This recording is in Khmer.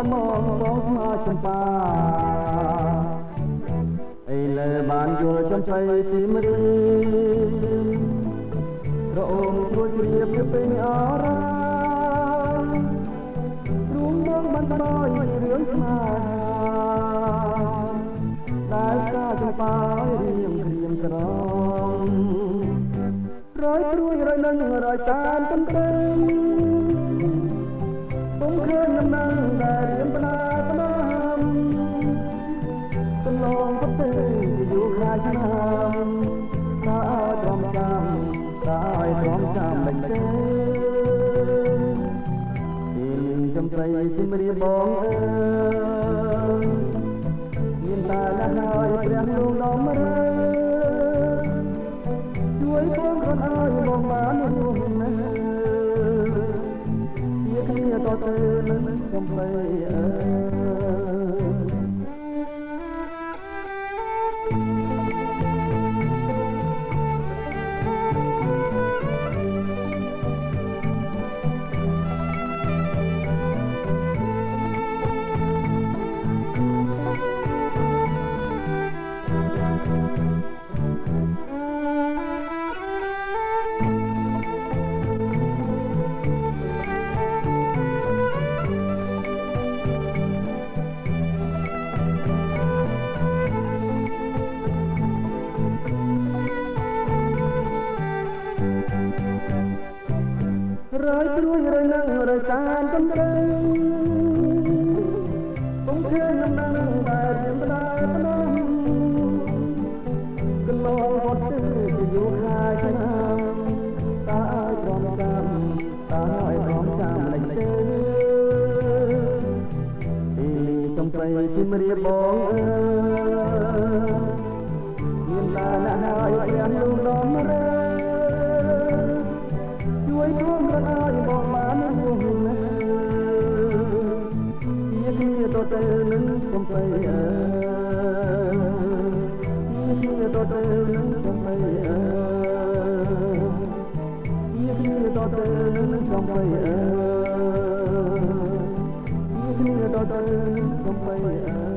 ល្មមបងស្មោចំបាអីលើបានយល់ចំបៃស៊ីមរីរអូមព្រួយជ្រាបទៅពេញអរ៉ារួមបងបានស្ដោយរឿងស្នេហាដែលការចំបារៀងក្រៀមក្រំរយព្រួយរយនឹងរយសានទំទឹងពុំឃើញដំណឹងដែលរៀមផ្ដាផ្ដាំកន្លងក៏ទៅយូរខ្លាចឆ្នាំតើឲ្យទ្រាំចាំតើឲ្យទ្រាំចាំមិនទេចំស្រីស៊ីមរៀបបងអើយមានតែណាស់ហើយព្រះលោកដំរើជួយបងខ្លួនឲ្យបងបានរួមណាជាគ្នាតទៅនឹងចំស្រីអើរយព្រួយរយនឹងរយសានកំព្រៃពុំឃើញដំណឹងដែលរៀមផ្ដាផ្ដាំកន្លងហត់ទៅយូរខ្លាចឆ្នាំតើឲ្យទ្រាំចាំតើឲ្យទ្រាំចាំមិនទេពីចំស្រីស៊ីមរៀបបងអើយមានតែណាស់ហើយព្រះលោកដំរើជួយរួមរត់ឲ្យបងបានរួមណាជាគ្នាតទៅនឹងកំបីអើជាគ្នាតទៅនឹងកំបីអើជាគ្នាតទៅនឹងកំបីអើជាគ្នាតទៅនឹងកំបីអើ